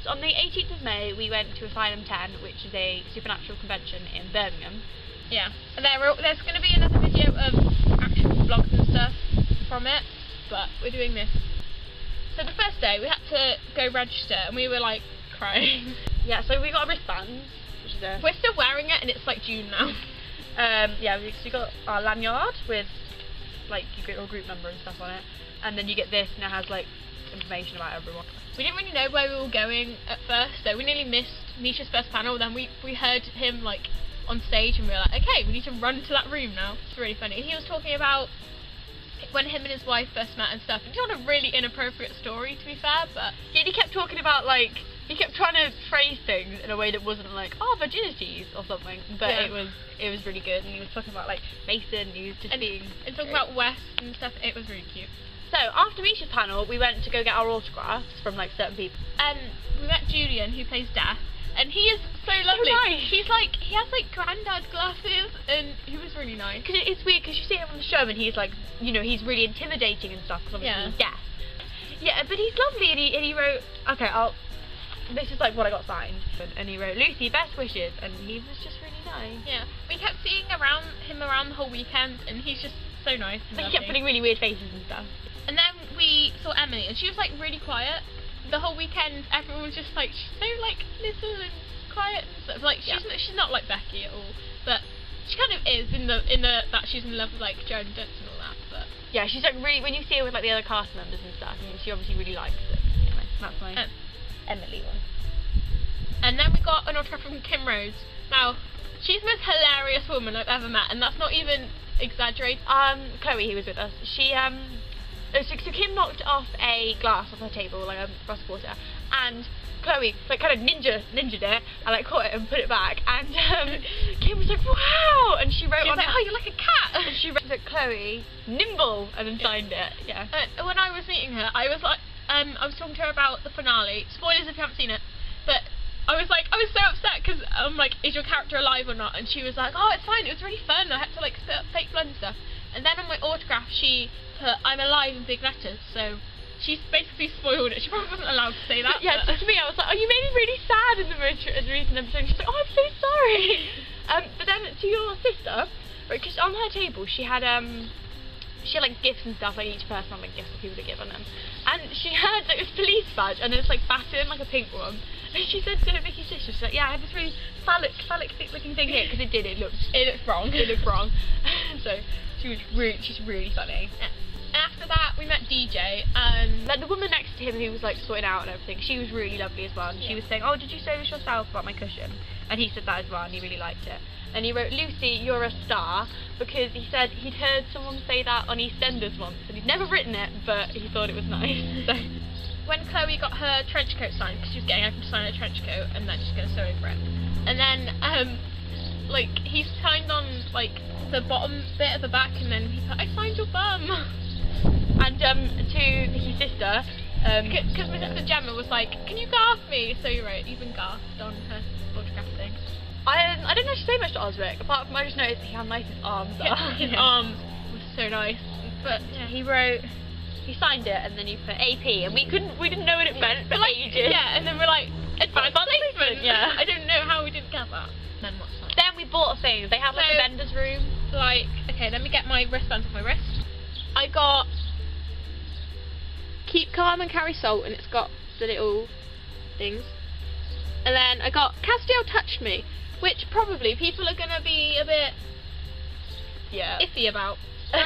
So on the 18th of May, we went to Asylum 10, which is a supernatural convention in Birmingham. Yeah, and there's going to be another video of actual vlogs and stuff from it, but we're doing this. So the first day, we had to go register, and we were like crying. Yeah, so we got our wristbands, which is we're still wearing it, and it's like June now. Yeah, we got our lanyard with like your group number and stuff on it, and then you get this, and it has like information about everyone. We didn't really know where we were going at first, so we nearly missed Misha's first panel. Then we heard him like on stage, and we were like, okay, we need to run to that room now. It's really funny. He was talking about when him and his wife first met and stuff. He told a really inappropriate story, to be fair, but yeah, he kept talking about like, he kept trying to phrase things in a way that wasn't like, oh, virginities or something, but yeah. it was really good, and he was talking about like Mason, he was just being and talking about West and stuff. It was really cute. So after Misha's panel, we went to go get our autographs from like certain people. We met Julian, who plays Death, and he is so lovely. So nice. He's like, he has like granddad glasses, and he was really nice. Because it's weird, because you see him on the show, and he's like, you know, he's really intimidating and stuff, because obviously he's deaf. Yeah, but he's lovely, and he wrote, okay, this is like what I got signed, and he wrote, Lucy, best wishes, and he was just really nice. Yeah, we kept seeing him around the whole weekend, and he's just so nice and he kept putting really weird faces and stuff. And then we saw Emily, and she was like really quiet. The whole weekend, everyone was just like, she's so like little and quiet and stuff. Like she's not like Becky at all, but she kind of is in the that she's in love with like Joan Dutz and all that. But yeah, she's like really, when you see her with like the other cast members and stuff, I mean, she obviously really likes it. Anyway, that's my Emily one. And then we got an autograph from Kim Rhodes. Now, she's the most hilarious woman I've ever met, and that's not even exaggerated. Chloe, who was with us, so Kim knocked off a glass off her table, like a glass of water, and Chloe like kind of ninja'd it, and like caught it and put it back, and Kim was like, wow, and she wrote on like, it, oh, you're like a cat, and she wrote that Chloe, nimble, and then signed it. Yeah. When I was meeting her, I was like, I was talking to her about the finale. Spoilers if you haven't seen it, but I was so upset because I'm like, is your character alive or not? And she was like, oh, it's fine, it was really fun. I had to like spit up fake blood and stuff. And then on my autograph, she put, I'm alive in big letters. So she's basically spoiled it. She probably wasn't allowed to say that. Yeah, to me, I was like, oh, you made me really sad in the most recent episode. She's like, oh, I'm so sorry. But then to your sister, because on her table she had like gifts and stuff, like each person had like gifts for people to give on them, and she had like this police badge and this like baton, like a pink one, and she said to Vicky's sister, she's like, yeah, I had this really phallic looking thing here, because it looked wrong. So she's really funny. And after that, we met DJ, and like the woman next to him who was like sorting out and everything, she was really lovely as well, and she was saying, oh, did you say this yourself about my cushion? And he said that as well, and he really liked it. And he wrote, Lucy, you're a star, because he said he'd heard someone say that on EastEnders once, and he'd never written it, but he thought it was nice. So when Chloe got her trench coat signed, because she was getting everyone to sign her trench coat, and then she's going to sew over it, and then like he signed on like the bottom bit of the back, and then he put, I signed your bum. And to Vicky's sister, because my sister Gemma was like, can you garf me? So you wrote, you've been garfed on her autograph thing. I didn't actually say much to Osric, apart from I just noticed how nice his arms are. Yeah, his arms were so nice. But yeah, he signed it, and then he put AP, and we didn't know what it meant for like, ages. Yeah, and then we're like, advanced placement. Yeah. I don't know how we didn't get that. Then what's that? Then we bought things. They have like a vendor's room. Like, okay, let me get my wristbands off my wrist. I got Keep Calm and Carry Salt, and it's got the little things. And then I got Castiel Touched Me, which probably people are gonna be a bit iffy about.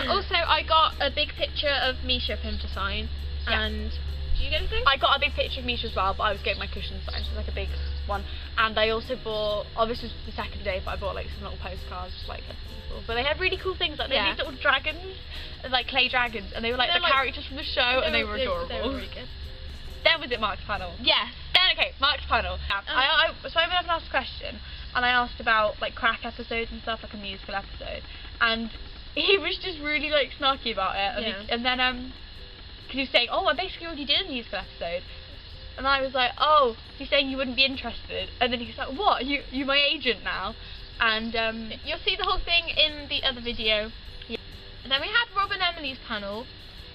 Also, I got a big picture of Misha for him to sign. Yeah. And did you get anything? I got a big picture of Misha as well, but I was getting my cushion signed, so it was like a big one. And I also bought, this was the second day, but I bought like some little postcards, like of people. But they had really cool things, like they had these little dragons, like clay dragons, and they were like the characters from the show, and they were adorable. They were really good. Then was it Mark's panel? Yes. Then, okay, Mark's panel. So I went up and asked a question, and I asked about like crack episodes and stuff, like a musical episode, and he was just really like snarky about it. And then cause he was saying, oh, I basically already did a musical episode, and I was like, oh, he's saying you wouldn't be interested, and then he's like, what? You my agent now? And you'll see the whole thing in the other video. Yeah. And then we had Rob and Emily's panel,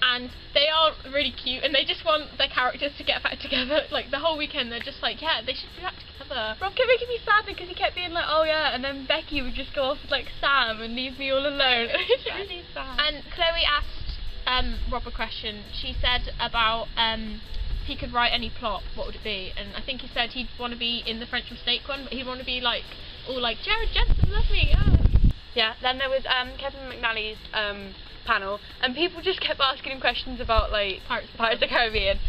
and they are really cute, and they just want their characters to get back together. Like the whole weekend, they're just like, yeah, they should be back together. Rob kept making me sad because he kept being like, oh yeah, and then Becky would just go off with like Sam and leave me all alone. It's really sad. And Chloe asked Rob a question. She said about if he could write any plot, what would it be? And I think he said he'd want to be in the French mistake one, but he'd want to be like all like Jared Jensen, love me. Yeah. Then there was Kevin McNally's panel, and people just kept asking him questions about like Pirates of the Caribbean.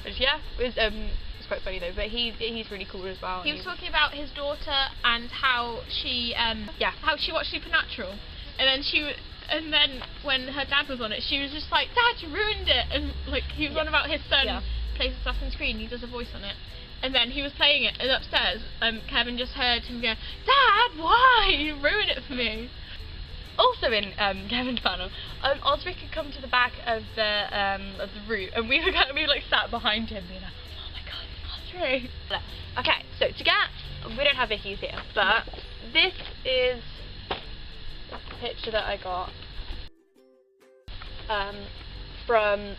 Which was quite funny though. But he's really cool as well. He was talking about his daughter and how she watched Supernatural, and then when her dad was on it, she was just like, Dad, you ruined it, and like he was on about his son plays Assassin's Creed and he does a voice on it. And then he was playing it, and upstairs, Kevin just heard him go, Dad, why? You ruined it for me. Also in Kevin's panel, Osric had come to the back of the route, and we were like sat behind him, being like, oh my god, Osric. Okay, so we don't have Vicky's here, but this is the picture that I got from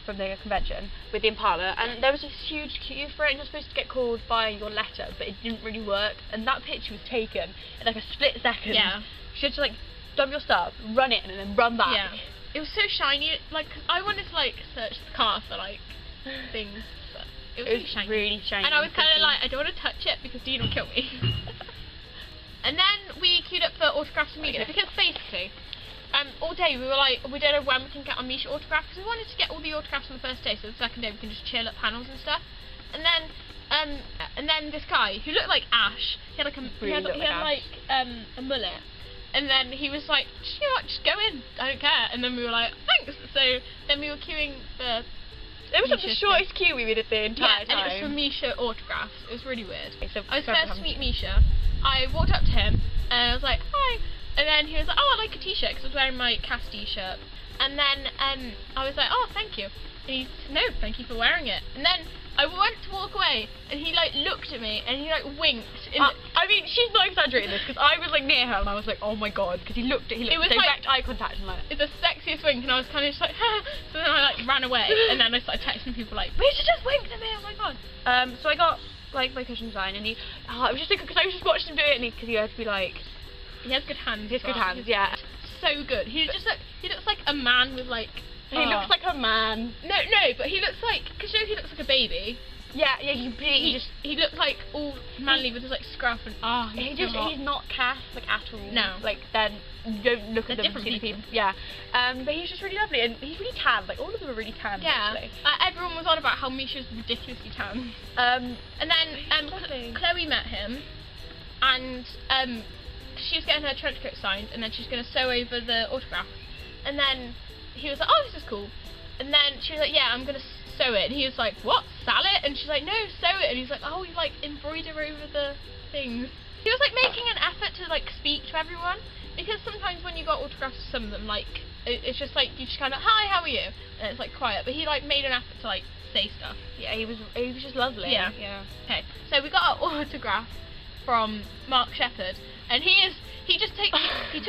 the convention with the Impala, and there was this huge queue for it, and you're supposed to get called by your letter, but it didn't really work, and that picture was taken in like a split second. Yeah. You had to like dump your stuff, run it, and then run back. Yeah. It was so shiny, like I wanted to like search the car for like things, but it was really shiny. And I was kind of like, I don't want to touch it because Dean will kill me. And then we queued up for autographs and Misha, because basically all day we were like, we don't know when we can get our Misha autograph, because we wanted to get all the autographs on the first day, so the second day we can just chill at panels and stuff. And then this guy who looked like Ash, he had like a mullet, and then he was like, you know what, just go in, I don't care. And then we were like, thanks. So then we were queuing for. It was like the shortest queue we did the entire time. And it was for Misha autographs. It was really weird. Okay, so I was first to meet Misha. I walked up to him and I was like, hi. And then he was like, oh, I like a t-shirt, because I was wearing my cast t-shirt. And then I was like, oh, thank you. And he said, no, thank you for wearing it. And then I went to walk away, and he like looked at me, and he like winked. I mean, she's not exaggerating this, because I was like near her, and I was like, oh my god, because he looked direct eye contact, and like, it's the sexiest wink, and I was kind of just like, ha. So then I like ran away, and then I started texting people like, Misha just winked at me, oh my god. So I got like my cushion sign, and I was just thinking, because I was just watching him do it, and because he had to be like. He has good hands. He has good hands, yeah. So good. He looks like a man with like. He looks like a man. No, but he looks like, because you know he looks like a baby. Yeah, he looks like all manly with his like scruff and he's not cast like at all. No. Like then you don't look at them different people. Yeah. But he's just really lovely, and he's really tan. Like all of them are really tan. Yeah. Actually. Everyone was on about how Misha's ridiculously tan. And then Chloe met him, and she was getting her trench coat signed, and then she was going to sew over the autograph. And then he was like, oh, this is cool. And then she was like, yeah, I'm going to sew it. And he was like, what, sell it? And she's like, no, sew it. And he's like, oh, you like embroider over the things. He was like making an effort to like speak to everyone, because sometimes when you got autographs for some of them, like it's just like you just kind of, hi, how are you? And it's like quiet. But he like made an effort to like say stuff. Yeah, he was just lovely. Yeah. Okay, so we got our autograph from Mark Shepherd, and he took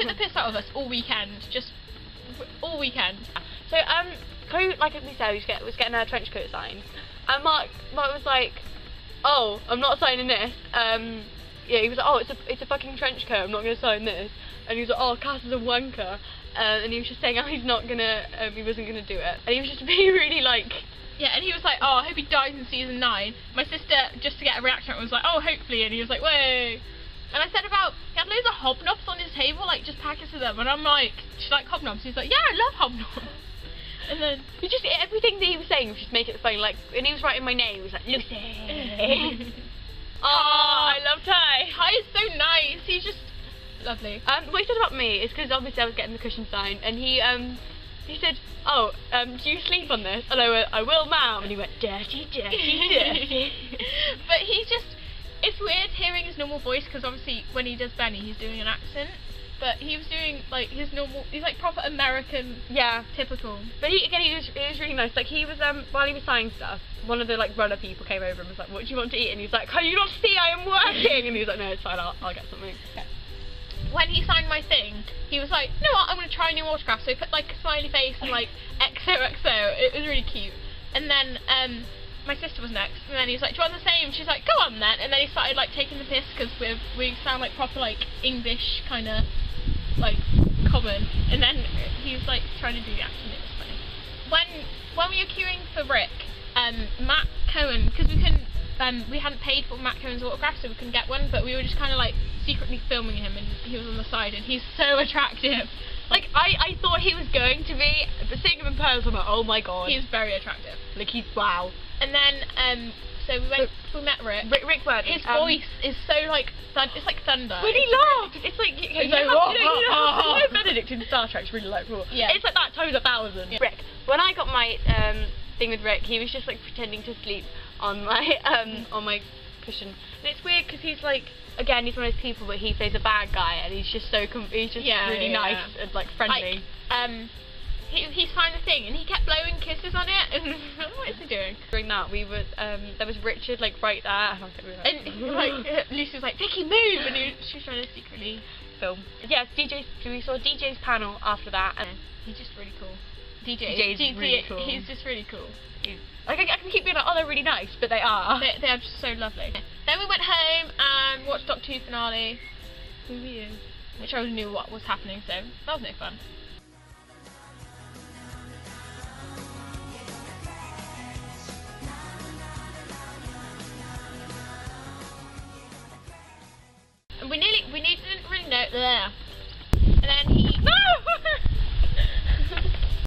the piss out of us all weekend. So Chloe, like we said, was getting her trench coat signed, and Mark was like, oh, I'm not signing this. Yeah, he was like, oh, it's a fucking trench coat, I'm not gonna sign this. And he was like, oh, Cass is a wanker, and he was just saying how he wasn't gonna do it, and he was just being really like. Yeah, and he was like, oh, I hope he dies in season 9. My sister, just to get a reaction, was like, oh, hopefully, and he was like, way. And I said he had loads of hobnobs on his table, like, just packets of them, and I'm like, do you like hobnobs? He's like, yeah, I love hobnobs. And then, everything that he was saying was just make it funny, like, and he was writing my name, he was like, Lucy. Oh, I love Ty. Ty is so nice, he's just lovely. What he said about me is because obviously I was getting the cushion signed, and he said, oh, do you sleep on this? And I went, I will, ma'am. And he went, dirty, dirty, dirty. But it's weird hearing his normal voice, because obviously when he does Benny, he's doing an accent. But he was doing like his normal, he's like proper American, typical. But he was really nice. Like he was, while he was signing stuff, one of the like runner people came over and was like, what do you want to eat? And he was like, can you not see I am working? And he was like, no, it's fine, I'll get something. Okay. when he signed my thing, he was like, you know what, I'm going to try a new autograph. So he put like a smiley face and like XOXO. It was really cute. And then my sister was next, and then he was like, do you want the same? She's like, go on then. And then he started like taking the piss because we sound like proper like English kind of like common. And then he was like trying to do the accent. It was funny. When we were queuing for Rick, Matt Cohen, because we hadn't paid for Matt Cohen's autograph, so we couldn't get one, but we were just kind of like secretly filming him, and he was on the side, and he's so attractive. Like, I thought he was going to be, but seeing him in person, I'm like, oh my god. He's very attractive. Like, he's wow. And then, so we met Rick. Rick Worthing. His voice is so like, it's like thunder. When he laughs, it's like, you know Benedict in Star Trek's really like, yeah. It's like that times 1,000. Yeah. Rick, when I got my thing with Rick, he was just like pretending to sleep on my cushion. And it's weird because he's like, again, he's one of those people, but he plays a bad guy, and he's just so really nice and like friendly. Like, he signed the thing, and he kept blowing kisses on it. And what is he doing? During that, we was there was Richard like right there, and I was like, and Lucy was like, Vicky, move, and she was trying to secretly film. Yes, we saw DJ's panel after that, and he's just really cool. DJ's really cool. He's just really cool. Like, I can keep being like, oh, they're really nice, but they are. They are just so lovely. Then we went home and watched Doctor Who finale. Who were you? Which I already knew what was happening, so that was no fun. And we didn't really know.